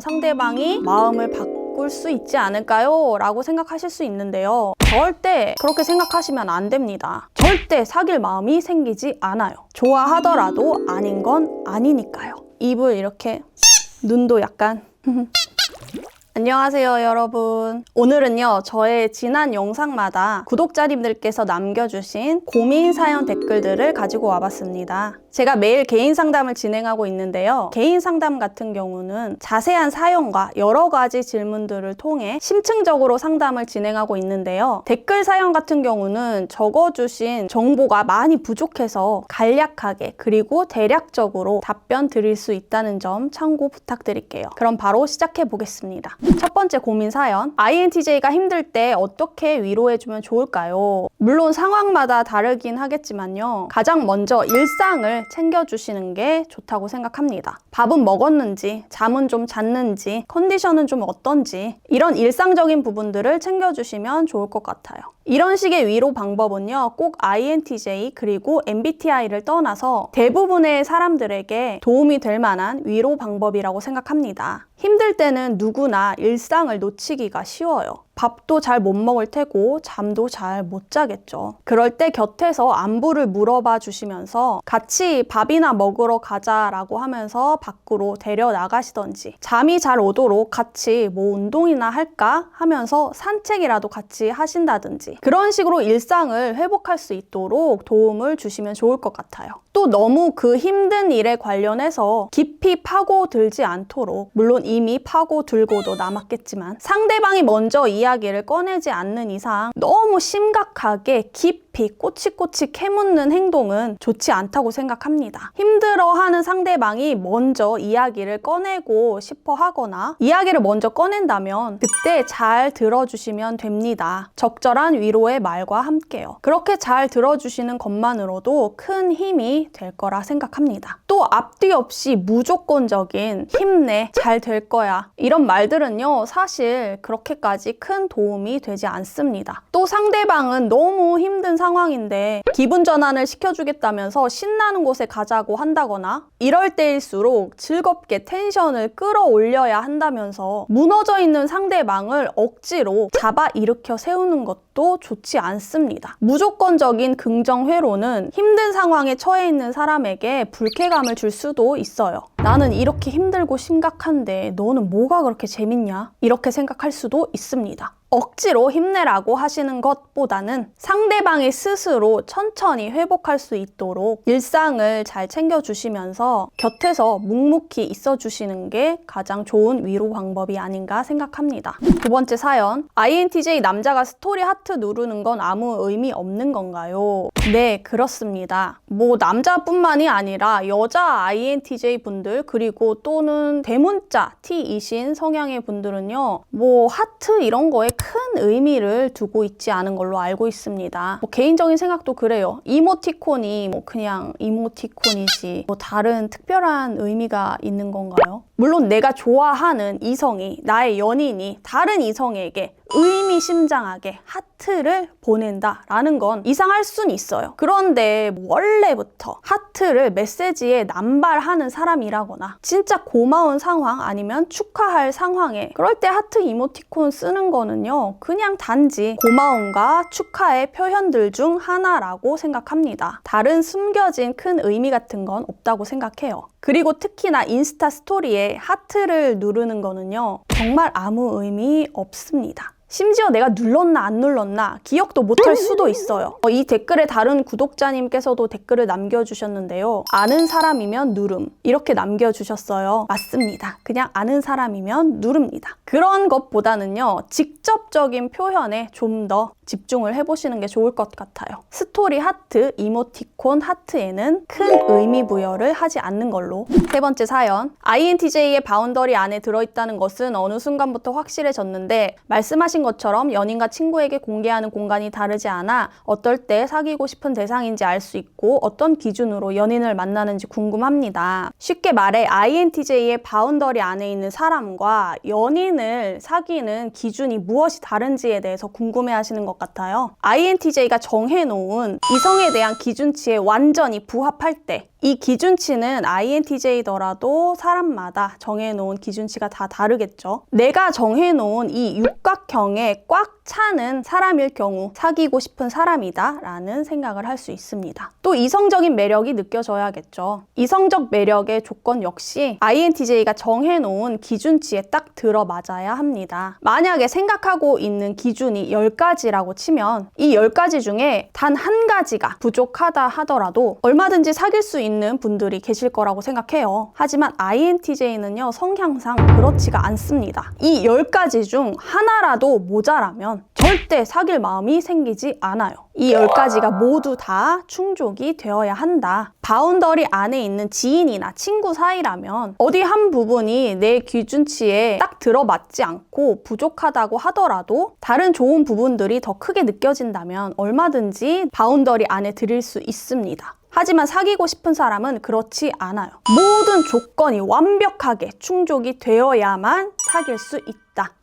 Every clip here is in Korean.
상대방이 마음을 바꿀 수 있지 않을까요? 라고 생각하실 수 있는데요. 절대 그렇게 생각하시면 안 됩니다. 절대 사귈 마음이 생기지 않아요. 좋아하더라도 아닌 건 아니니까요. 입을 이렇게, 눈도 약간 안녕하세요 여러분. 오늘은요 저의 지난 영상마다 구독자님들께서 남겨주신 고민 사연 댓글들을 가지고 와봤습니다. 제가 매일 개인 상담을 진행하고 있는데요, 개인 상담 같은 경우는 자세한 사연과 여러 가지 질문들을 통해 심층적으로 상담을 진행하고 있는데요, 댓글 사연 같은 경우는 적어주신 정보가 많이 부족해서 간략하게 그리고 대략적으로 답변 드릴 수 있다는 점 참고 부탁드릴게요. 그럼 바로 시작해 보겠습니다. 첫 번째 고민 사연, INTJ가 힘들 때 어떻게 위로해주면 좋을까요? 물론 상황마다 다르긴 하겠지만요, 가장 먼저 일상을 챙겨주시는 게 좋다고 생각합니다. 밥은 먹었는지, 잠은 좀 잤는지, 컨디션은 좀 어떤지, 이런 일상적인 부분들을 챙겨주시면 좋을 것 같아요. 이런 식의 위로 방법은요, 꼭 INTJ 그리고 MBTI를 떠나서 대부분의 사람들에게 도움이 될 만한 위로 방법이라고 생각합니다. 힘들 때는 누구나 일상을 놓치기가 쉬워요. 밥도 잘 못 먹을 테고 잠도 잘 못 자겠죠. 그럴 때 곁에서 안부를 물어봐 주시면서 같이 밥이나 먹으러 가자라고 하면서 밖으로 데려 나가시던지, 잠이 잘 오도록 같이 뭐 운동이나 할까 하면서 산책이라도 같이 하신다든지, 그런 식으로 일상을 회복할 수 있도록 도움을 주시면 좋을 것 같아요. 또 너무 그 힘든 일에 관련해서 깊이 파고들지 않도록, 물론 이미 파고들고도 남았겠지만 상대방이 먼저 이야기를 꺼내지 않는 이상 너무 심각하게 깊이 꼬치꼬치 캐묻는 행동은 좋지 않다고 생각합니다. 힘들어하는 상대방이 먼저 이야기를 꺼내고 싶어 하거나 이야기를 먼저 꺼낸다면 그때 잘 들어주시면 됩니다. 적절한 위로의 말과 함께요. 그렇게 잘 들어주시는 것만으로도 큰 힘이 될 거라 생각합니다. 또 앞뒤 없이 무조건적인 힘내, 잘 될 거야, 이런 말들은요 사실 그렇게까지 큰 도움이 되지 않습니다. 또 상대방은 너무 힘든 상황인데 기분 전환을 시켜주겠다면서 신나는 곳에 가자고 한다거나, 이럴 때일수록 즐겁게 텐션을 끌어올려야 한다면서 무너져 있는 상대방을 억지로 잡아 일으켜 세우는 것도 좋지 않습니다. 무조건적인 긍정 회로는 힘든 상황에 처해 있는 사람에게 불쾌감을 줄 수도 있어요. 나는 이렇게 힘들고 심각한데 너는 뭐가 그렇게 재밌냐? 이렇게 생각할 수도 있습니다. 억지로 힘내라고 하시는 것보다는 상대방이 스스로 천천히 회복할 수 있도록 일상을 잘 챙겨주시면서 곁에서 묵묵히 있어주시는 게 가장 좋은 위로 방법이 아닌가 생각합니다. 두 번째 사연, INTJ 남자가 스토리 하트 누르는 건 아무 의미 없는 건가요? 네, 그렇습니다. 뭐 남자뿐만이 아니라 여자 INTJ 분들, 그리고 또는 대문자 T이신 성향의 분들은요, 뭐 하트 이런 거에 큰 의미를 두고 있지 않은 걸로 알고 있습니다. 뭐 개인적인 생각도 그래요. 이모티콘이 뭐 그냥 이모티콘이지 뭐 다른 특별한 의미가 있는 건가요? 물론 내가 좋아하는 이성이, 나의 연인이 다른 이성에게 의미심장하게 하트를 보낸다라는 건 이상할 순 있어요. 그런데 원래부터 하트를 메시지에 남발하는 사람이라거나 진짜 고마운 상황 아니면 축하할 상황에 그럴 때 하트 이모티콘 쓰는 거는요, 그냥 단지 고마움과 축하의 표현들 중 하나라고 생각합니다. 다른 숨겨진 큰 의미 같은 건 없다고 생각해요. 그리고 특히나 인스타 스토리에 하트를 누르는 거는요, 정말 아무 의미 없습니다. 심지어 내가 눌렀나 안 눌렀나 기억도 못할 수도 있어요. 이 댓글에 다른 구독자님께서도 댓글을 남겨주셨는데요, 아는 사람이면 누름, 이렇게 남겨주셨어요. 맞습니다. 그냥 아는 사람이면 누릅니다. 그런 것보다는요, 직접적인 표현에 좀 더 집중을 해보시는 게 좋을 것 같아요. 스토리 하트, 이모티콘 하트에는 큰 의미 부여를 하지 않는 걸로. 세 번째 사연, INTJ의 바운더리 안에 들어있다는 것은 어느 순간부터 확실해졌는데 말씀하신 것처럼 연인과 친구에게 공개하는 공간이 다르지 않아 어떨 때 사귀고 싶은 대상인지 알 수 있고 어떤 기준으로 연인을 만나는지 궁금합니다. 쉽게 말해 INTJ의 바운더리 안에 있는 사람과 연인을 사귀는 기준이 무엇이 다른지에 대해서 궁금해하시는 것 같아요. INTJ가 정해놓은 이성에 대한 기준치에 완전히 부합할 때, 이 기준치는 INTJ더라도 사람마다 정해놓은 기준치가 다 다르겠죠. 내가 정해놓은 이 육각형에 꽉 차는 사람일 경우 사귀고 싶은 사람이다 라는 생각을 할 수 있습니다. 또 이성적인 매력이 느껴져야겠죠. 이성적 매력의 조건 역시 INTJ가 정해놓은 기준치에 딱 들어맞아야 합니다. 만약에 생각하고 있는 기준이 10가지라고 치면 이 10가지 중에 단 한 가지가 부족하다 하더라도 얼마든지 사귈 수 있는 분들이 계실 거라고 생각해요. 하지만 INTJ는요, 성향상 그렇지가 않습니다. 이 10가지 중 하나라도 모자라면 절대 사귈 마음이 생기지 않아요. 이 10가지가 모두 다 충족이 되어야 한다. 바운더리 안에 있는 지인이나 친구 사이라면 어디 한 부분이 내 기준치에 딱 들어맞지 않고 부족하다고 하더라도 다른 좋은 부분들이 더 크게 느껴진다면 얼마든지 바운더리 안에 들일 수 있습니다. 하지만 사귀고 싶은 사람은 그렇지 않아요. 모든 조건이 완벽하게 충족이 되어야만 사귈 수 있다.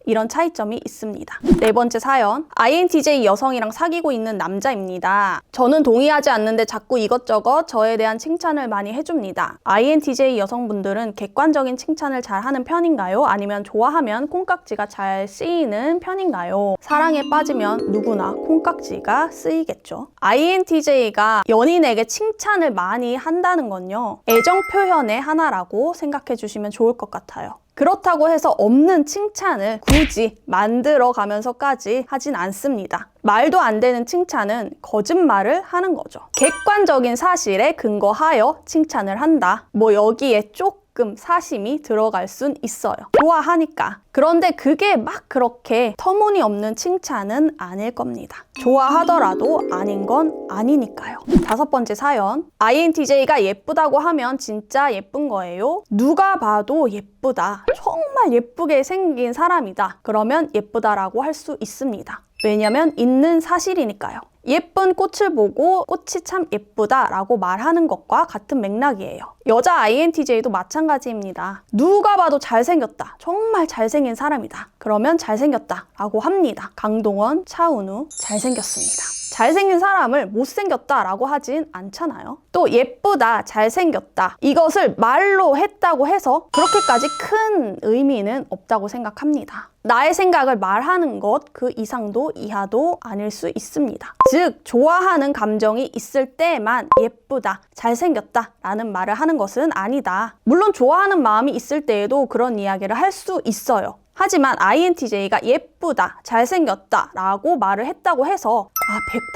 이런 차이점이 있습니다. 네 번째 사연, INTJ 여성이랑 사귀고 있는 남자입니다. 저는 동의하지 않는데 자꾸 이것저것 저에 대한 칭찬을 많이 해줍니다. INTJ 여성분들은 객관적인 칭찬을 잘 하는 편인가요? 아니면 좋아하면 콩깍지가 잘 쓰이는 편인가요? 사랑에 빠지면 누구나 콩깍지가 쓰이겠죠. INTJ가 연인에게 칭찬을 많이 한다는 건요, 애정 표현의 하나라고 생각해 주시면 좋을 것 같아요. 그렇다고 해서 없는 칭찬을 굳이 만들어 가면서까지 하진 않습니다. 말도 안 되는 칭찬은 거짓말을 하는 거죠. 객관적인 사실에 근거하여 칭찬을 한다. 뭐 여기에 조금 사심이 들어갈 순 있어요. 좋아하니까. 그런데 그게 막 그렇게 터무니없는 칭찬은 아닐 겁니다. 좋아하더라도 아닌 건 아니니까요. 다섯 번째 사연, INTJ가 예쁘다고 하면 진짜 예쁜 거예요? 누가 봐도 예쁘다. 정말 예쁘게 생긴 사람이다. 그러면 예쁘다라고 할 수 있습니다. 왜냐면 있는 사실이니까요. 예쁜 꽃을 보고 꽃이 참 예쁘다라고 말하는 것과 같은 맥락이에요. 여자 INTJ도 마찬가지입니다. 누가 봐도 잘생겼다. 정말 잘생긴 사람이다. 그러면 잘생겼다라고 합니다. 강동원, 차은우, 잘생겼습니다. 잘생긴 사람을 못생겼다라고 하진 않잖아요. 또 예쁘다, 잘생겼다, 이것을 말로 했다고 해서 그렇게까지 큰 의미는 없다고 생각합니다. 나의 생각을 말하는 것 그 이상도 이하도 아닐 수 있습니다. 즉, 좋아하는 감정이 있을 때만 예쁘다, 잘생겼다 라는 말을 하는 것은 아니다. 물론 좋아하는 마음이 있을 때에도 그런 이야기를 할 수 있어요. 하지만 INTJ가 예쁘다, 잘생겼다 라고 말을 했다고 해서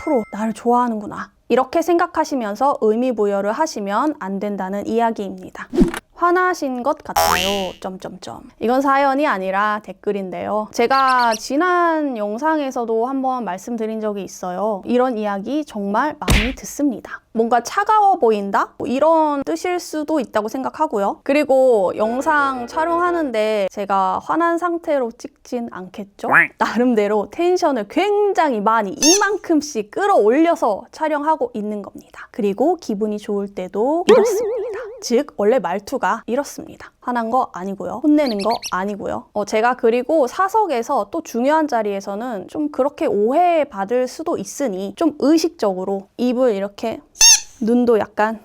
100% 나를 좋아하는구나, 이렇게 생각하시면서 의미 부여를 하시면 안 된다는 이야기입니다. 화나신 것 같아요. 이건 사연이 아니라 댓글인데요. 제가 지난 영상에서도 한번 말씀드린 적이 있어요. 이런 이야기 정말 많이 듣습니다. 뭔가 차가워 보인다? 뭐 이런 뜻일 수도 있다고 생각하고요. 그리고 영상 촬영하는데 제가 화난 상태로 찍진 않겠죠? 나름대로 텐션을 굉장히 많이 이만큼씩 끌어올려서 촬영하고 있는 겁니다. 그리고 기분이 좋을 때도 이렇습니다. 즉, 원래 말투가 이렇습니다. 화난 거 아니고요. 혼내는 거 아니고요. 제가 그리고 사석에서 또 중요한 자리에서는 좀 그렇게 오해받을 수도 있으니 좀 의식적으로 입을 이렇게, 눈도 약간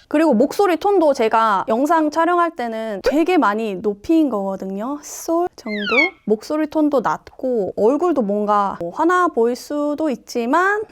그리고 목소리 톤도 제가 영상 촬영할 때는 되게 많이 높인 거거든요. 솔 정도? 목소리 톤도 낮고 얼굴도 뭔가 화나 보일 수도 있지만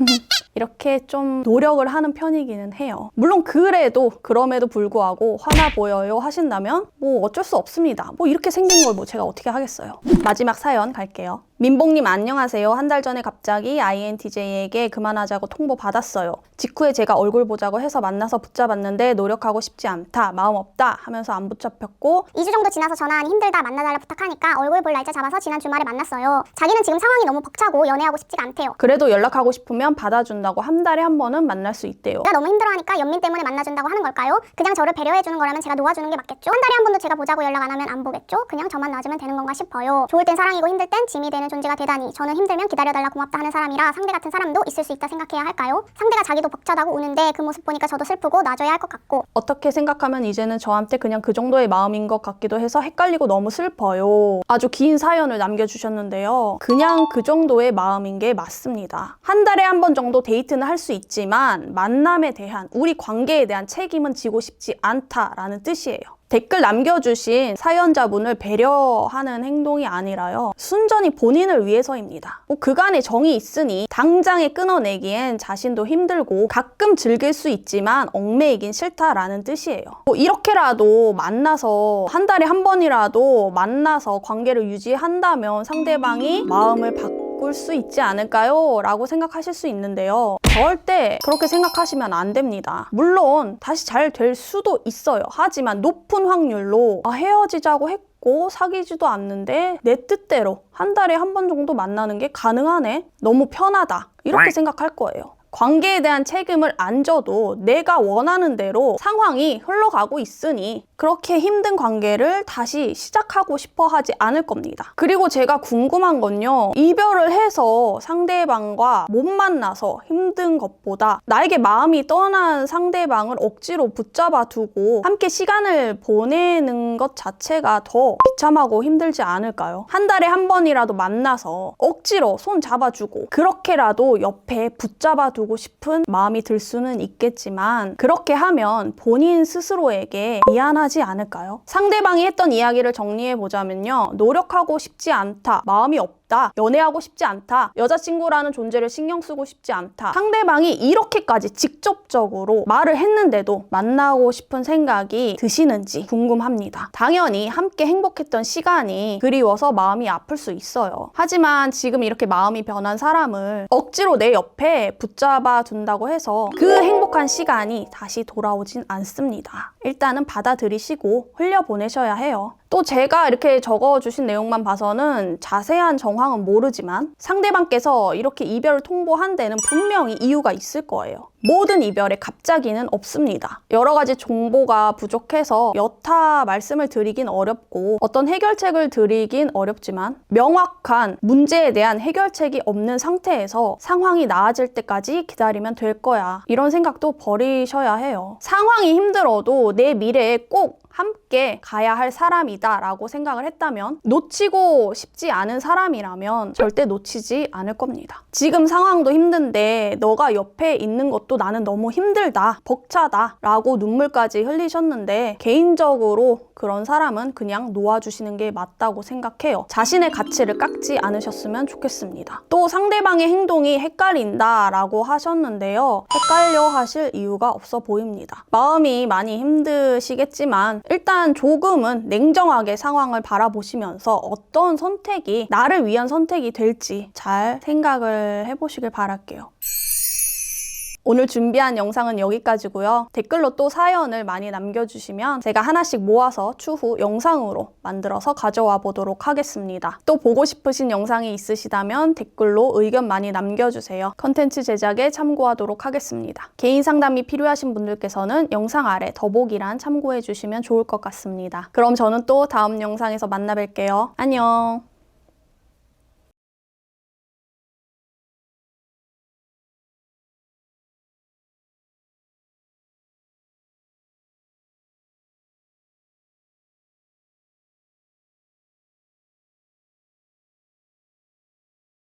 이렇게 좀 노력을 하는 편이기는 해요. 물론 그럼에도 불구하고 화나 보여요 하신다면 뭐 어쩔 수 없습니다. 뭐 이렇게 생긴 걸 뭐 제가 어떻게 하겠어요. 마지막 사연 갈게요. 민봉님 안녕하세요. 한 달 전에 갑자기 INTJ에게 그만하자고 통보 받았어요. 직후에 제가 얼굴 보자고 해서 만나서 붙잡았는데 노력하고 싶지 않다, 마음 없다 하면서 안 붙잡혔고 2주 정도 지나서 전화하니 힘들다, 만나달라 부탁하니까 얼굴 볼 날짜 잡아서 지난 주말에 만났어요. 자기는 지금 상황이 너무 벅차고 연애하고 싶지가 않대요. 그래도 연락하고 싶으면 받아준다고 한 달에 한 번은 만날 수 있대요. 내가 너무 힘들어하니까 연민 때문에 만나준다고 하는 걸까요? 그냥 저를 배려해주는 거라면 제가 놓아주는 게 맞겠죠? 한 달에 한 번도 제가 보자고 연락 안 하면 안 보겠죠? 그냥 저만 놔주면 되는 건가 싶어요. 좋을 땐 사랑이고 힘들 땐 짐이 되는 존재가 되다니, 저는 힘들면 기다려달라 고맙다 하는 사람이라 상대 같은 사람도 있을 수 있다 생각해야 할까요? 상대가 자기도 벅차다고 우는데 그 모습 보니까 저도 슬프고 놔줘야 할 것 같고, 어떻게 생각하면 이제는 저한테 그냥 그 정도의 마음인 것 같기도 해서 헷갈리고 너무 슬퍼요. 아주 긴 사연을 남겨주셨는데요. 그냥 그 정도의 마음인 게 맞습니다. 한 달에 한 번 정도 데이트는 할 수 있지만 만남에 대한, 우리 관계에 대한 책임은 지고 싶지 않다라는 뜻이에요. 댓글 남겨주신 사연자분을 배려하는 행동이 아니라요, 순전히 본인을 위해서입니다. 그간의 정이 있으니 당장에 끊어내기엔 자신도 힘들고 가끔 즐길 수 있지만 얽매이긴 싫다라는 뜻이에요. 이렇게라도 만나서 한 달에 한 번이라도 만나서 관계를 유지한다면 상대방이 마음을 바꿀 수 있지 않을까요? 라고 생각하실 수 있는데요. 절대 그렇게 생각하시면 안 됩니다. 물론 다시 잘 될 수도 있어요. 하지만 높은 확률로 헤어지자고 했고 사귀지도 않는데 내 뜻대로 한 달에 한 번 정도 만나는 게 가능하네? 너무 편하다. 이렇게 생각할 거예요. 관계에 대한 책임을 안 져도 내가 원하는 대로 상황이 흘러가고 있으니 그렇게 힘든 관계를 다시 시작하고 싶어 하지 않을 겁니다. 그리고 제가 궁금한 건요, 이별을 해서 상대방과 못 만나서 힘든 것보다 나에게 마음이 떠난 상대방을 억지로 붙잡아 두고 함께 시간을 보내는 것 자체가 더 비참하고 힘들지 않을까요? 한 달에 한 번이라도 만나서 억지로 손 잡아주고 그렇게라도 옆에 붙잡아 두고 싶은 마음이 들 수는 있겠지만 그렇게 하면 본인 스스로에게 미안하지 않을까요? 상대방이 했던 이야기를 정리해보자면요, 노력하고 싶지 않다, 마음이 없다, 연애하고 싶지 않다, 여자친구라는 존재를 신경 쓰고 싶지 않다. 상대방이 이렇게까지 직접적으로 말을 했는데도 만나고 싶은 생각이 드시는지 궁금합니다. 당연히 함께 행복했던 시간이 그리워서 마음이 아플 수 있어요. 하지만 지금 이렇게 마음이 변한 사람을 억지로 내 옆에 붙잡아 둔다고 해서 그 행복한 시간이 다시 돌아오진 않습니다. 일단은 받아들이시고 흘려보내셔야 해요. 또 제가 이렇게 적어주신 내용만 봐서는 자세한 정황은 모르지만 상대방께서 이렇게 이별을 통보한 데는 분명히 이유가 있을 거예요. 모든 이별에 갑자기는 없습니다. 여러 가지 정보가 부족해서 여타 말씀을 드리긴 어렵고 어떤 해결책을 드리긴 어렵지만 명확한 문제에 대한 해결책이 없는 상태에서 상황이 나아질 때까지 기다리면 될 거야, 이런 생각도 버리셔야 해요. 상황이 힘들어도 내 미래에 꼭 함께 가야 할 사람이다 라고 생각을 했다면, 놓치고 싶지 않은 사람이라면 절대 놓치지 않을 겁니다. 지금 상황도 힘든데 너가 옆에 있는 것도 나는 너무 힘들다, 벅차다 라고 눈물까지 흘리셨는데 개인적으로 그런 사람은 그냥 놓아주시는 게 맞다고 생각해요. 자신의 가치를 깎지 않으셨으면 좋겠습니다. 또 상대방의 행동이 헷갈린다 라고 하셨는데요, 헷갈려 하실 이유가 없어 보입니다. 마음이 많이 힘드시겠지만 일단 조금은 냉정하게 상황을 바라보시면서 어떤 선택이 나를 위한 선택이 될지 잘 생각을 해보시길 바랄게요. 오늘 준비한 영상은 여기까지고요. 댓글로 또 사연을 많이 남겨주시면 제가 하나씩 모아서 추후 영상으로 만들어서 가져와 보도록 하겠습니다. 또 보고 싶으신 영상이 있으시다면 댓글로 의견 많이 남겨주세요. 컨텐츠 제작에 참고하도록 하겠습니다. 개인 상담이 필요하신 분들께서는 영상 아래 더보기란 참고해 주시면 좋을 것 같습니다. 그럼 저는 또 다음 영상에서 만나 뵐게요. 안녕.